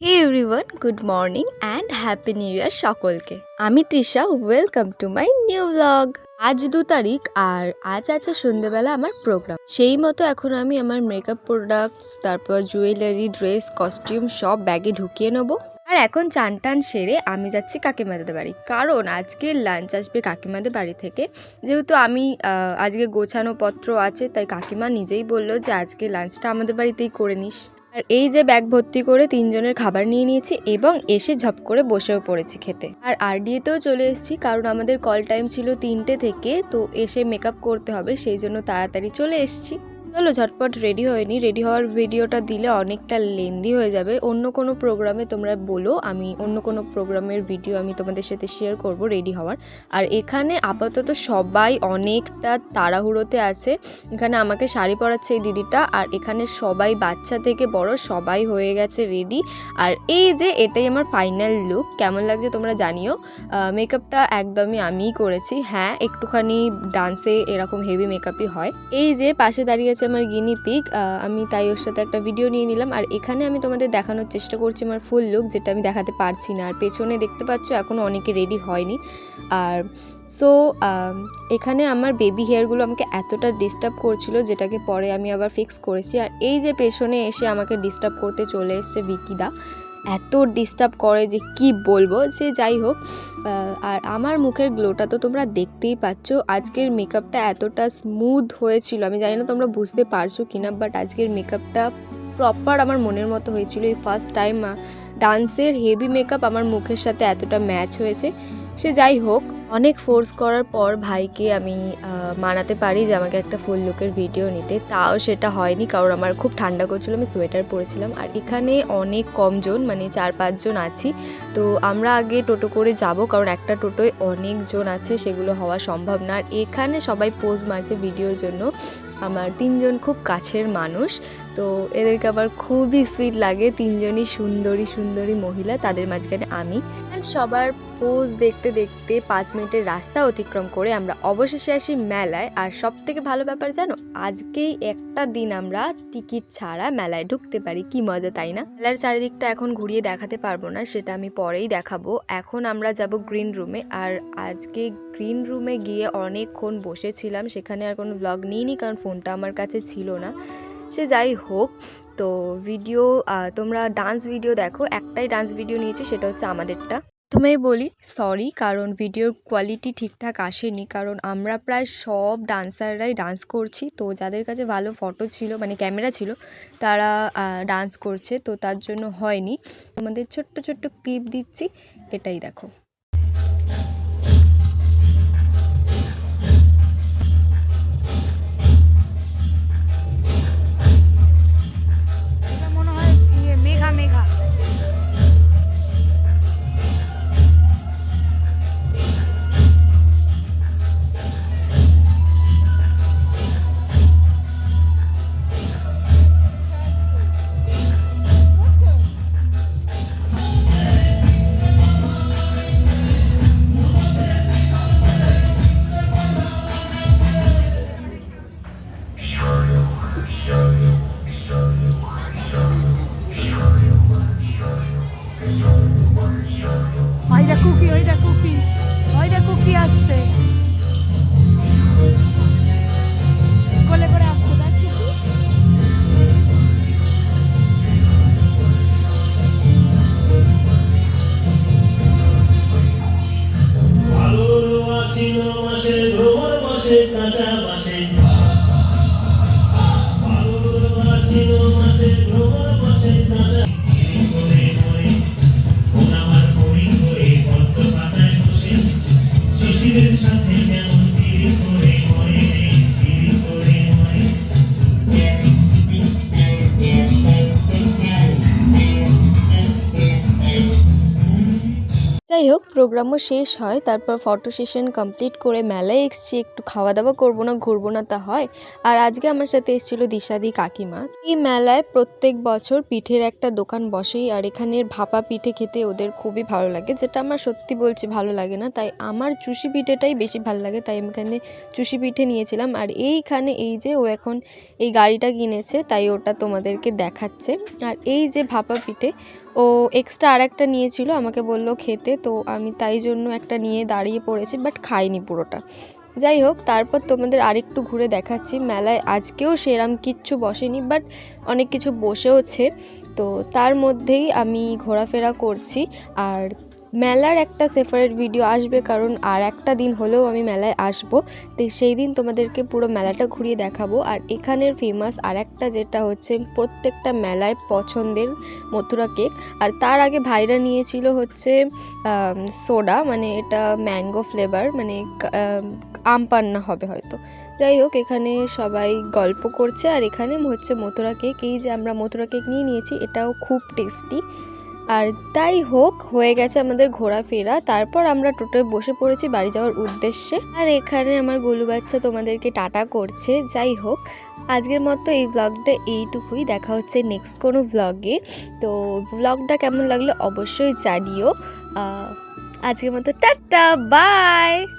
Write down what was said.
Hey everyone, good morning and happy new year সকলকে। আমি Trisha, welcome to my new blog. আজ 2 তারিখ আর আজ আছে সন্ধ্যেবেলা আমার প্রোগ্রাম। সেই মতো এখন আমি আমার মেকআপ প্রোডাক্টস, তারপর জুয়েলারি, ড্রেস, কস্টিউম সব ব্যাগে ঢুকিয়ে নেবো। আর এখন চান টান সেরে আমি যাচ্ছি কাকিমাদের বাড়ি, কারণ আজকে লাঞ্চ আসবে কাকিমাদের বাড়ি থেকে। যেহেতু আমি আজকে গোছানো পত্র আছে, তাই কাকিমা নিজেই বললো যে আজকে লাঞ্চটা আমাদের বাড়িতেই করে নিস। আর এই যে ব্যাগ ভর্তি করে 3জনের খাবার নিয়ে নিয়েছি এবং এসে ঝপ করে বসেও পড়েছি খেতে। আর আরডিএতেও চলে এসেছি, কারণ আমাদের কল টাইম ছিল 3টে থেকে, তো এসে মেকআপ করতে হবে, সেই জন্য তাড়াতাড়ি চলে এসেছি। চলো ঝটপট রেডি হয়নি, রেডি হওয়ার ভিডিওটা দিলে অনেকটা লেন্দি হয়ে যাবে। অন্য কোনো প্রোগ্রামে তোমরা বলো, আমি অন্য কোনো প্রোগ্রামের ভিডিও আমি তোমাদের সাথে শেয়ার করব রেডি হওয়ার। আর এখানে আপাতত সবাই অনেকটা তাড়াহুড়োতে আছে। এখানে আমাকে শাড়ি পরাচ্ছে এই দিদিটা, আর এখানে সবাই বাচ্চা থেকে বড় সবাই হয়ে গেছে রেডি। আর এই যে এটাই আমার ফাইনাল লুক, কেমন লাগছে তোমরা জানিও। মেকআপটা একদমই আমিই করেছি, হ্যাঁ একটুখানি ডান্সে এরকম হেভি মেকআপই হয়। এই যে পাশে দাঁড়িয়ে আছে আমার গিনি পিগ, আমি তাই ওর সাথে একটা ভিডিও নিয়ে নিলাম। আর এখানে আমি তোমাদের দেখানোর চেষ্টা করছি আমার ফুল লুক, যেটা আমি দেখাতে পারছি না। আর পেছনে দেখতে পাচ্ছ এখনও অনেকে রেডি হয়নি। আর সো এখানে আমার বেবি হেয়ারগুলো আমাকে এতটা ডিস্টার্ব করছিল, যেটাকে পরে আমি আবার ফিক্স করেছি। আর এই যে পেছনে এসে আমাকে ডিস্টার্ব করতে চলে এসছে বিকিদা, এত ডিস্টার্ব করে যে কি বলবো। সে যাই হোক, আর আমার মুখের গ্লোটা তো তোমরা দেখতেই পাচ্ছ। আজকের মেকআপটা এতটা স্মুথ হয়েছিল, আমি জানি না তোমরা বুঝতে পারছো কিনা, বাট আজকের মেকআপটা প্রপার আমার মনের মতো হয়েছিল। এই ফার্স্ট টাইম ডান্সের হেভি মেকআপ আমার মুখের সাথে এতটা ম্যাচ হয়েছে। সে যাই হোক, অনেক ফোর্স করার পর ভাইকে আমি মানাতে পারি যে আমাকে একটা ফুল লুকের ভিডিও নিতে, তাও সেটা হয়নি, কারণ আমার খুব ঠান্ডা করছিল, আমি সোয়েটার পরেছিলাম। আর এখানে অনেক কমজন, মানে 4-5 জন আছি। তো আমরা আগে টোটো করে যাব, কারণ একটা টোটোয় অনেকজন আছে, সেগুলো হওয়া সম্ভব না। আর এখানে সবাই পোজ মারছে ভিডিওর জন্য, আমার 3জন খুব কাছের মানুষ, তো এদেরকে আবার খুবই সুইট লাগে। 3জনই সুন্দরী সুন্দরী মহিলা, তাদের মাঝখানে আমি। সবার পোজ দেখতে দেখতে 5 মিনিটের রাস্তা অতিক্রম করে আমরা অবশেষে আসি মেলায়। আর সব থেকে ভালো ব্যাপার জানো, আজকেই একটা দিন আমরা টিকিট ছাড়া মেলায় ঢুকতে পারি, কি মজা তাই না? মেলার চারিদিকটা এখন ঘুরিয়ে দেখাতে পারবো না, সেটা আমি পরেই দেখাবো। এখন আমরা যাব গ্রিন রুমে। আর আজকে গ্রিন রুমে গিয়ে অনেকক্ষণ বসেছিলাম, সেখানে আর কোনো ব্লগ নিইনি, কারণ ফোনটা আমার কাছে ছিল না। সে যাই হোক, তো ভিডিও তোমরা ডান্স ভিডিও দেখো, একটাই ডান্স ভিডিও নিয়েছি, সেটা হচ্ছে আমাদেরটা। প্রথমেই বলি সরি, কারণ ভিডিওর কোয়ালিটি ঠিকঠাক আসেনি, কারণ আমরা প্রায় সব ডান্সাররাই ডান্স করছি, তো যাদের কাছে ভালো ফটো ছিল, মানে ক্যামেরা ছিল, তারা ডান্স করছে, তো তার জন্য হয়নি। তোমাদের ছোট্ট ছোট্ট ক্লিপ দিচ্ছি, এটাই দেখো। মনে হয় মেঘা মেঘা কুকি আসছে, কোলে করে আসছে, দেখ যাই হোক, প্রোগ্রামও শেষ হয়, তারপর ফটো সেশন কমপ্লিট করে মেলায় এসেছি। একটু খাওয়া দাওয়া করবো না, ঘুরবো না তা হয়? আর আজকে আমার সাথে এসেছিলো দিশাদি কাকিমা। এই মেলায় প্রত্যেক বছর পিঠের একটা দোকান বসেই, আর এখানের ভাপা পিঠে খেতে ওদের খুবই ভালো লাগে, যেটা আমার সত্যি বলছি ভালো লাগে না, তাই আমার চুষি পিঠেটাই বেশি ভালো লাগে, তাই আমি এখানে চুষি পিঠে নিয়েছিলাম। আর এইখানে এই যে ও এখন এই গাড়িটা কিনেছে, তাই ওটা তোমাদেরকে দেখাচ্ছে। আর এই যে ভাপা পিঠে, ও এক্সট্রা আর একটা নিয়েছিল, আমাকে বলল খেতে, তো আমি তাই জন্য একটা নিয়ে দাঁড়িয়ে পড়েছি, বাট খাইনি পুরোটা। যাই হোক, তারপর তোমাদের আরেকটু ঘুরে দেখাচ্ছি। মেলায় আজকেও সেরম কিচ্ছু বসেনি, বাট অনেক কিছু বসেওছে, তো তার মধ্যেই আমি ঘোরাফেরা করছি। আর মেলার একটা সেপারেট ভিডিও আসবে, কারণ আর একটা দিন হলেও আমি মেলায় আসবো, তো সেই দিন তোমাদেরকে পুরো মেলাটা ঘুরিয়ে দেখাবো। আর এখানের ফেমাস আর একটা যেটা হচ্ছে প্রত্যেকটা মেলায় পছন্দের মথুরা কেক। আর তার আগে ভাইরা নিয়েছিল হচ্ছে সোডা, মানে এটা ম্যাঙ্গো ফ্লেভার, মানে আম পান্না হবে হয়তো। যাই হোক, এখানে সবাই গল্প করছে, আর এখানে হচ্ছে মথুরা কেক। এই যে আমরা মথুরা কেক নিয়ে নিয়েছি, এটাও খুব টেস্টি। আর তাই হোক, হয়ে গেছে আমাদের ঘোরাফেরা, তারপর আমরা টোটোয় বসে পড়েছি বাড়ি যাওয়ার উদ্দেশ্যে। আর এখানে আমার গোলু বাচ্চা তোমাদেরকে টাটা করছে। যাই হোক, আজকের মতো এই ব্লগটা এইটুকুই, দেখা হচ্ছে নেক্সট কোনো ব্লগে। তো ব্লগটা কেমন লাগলো অবশ্যই জানিও। আজকের মতো টাটা, বাই।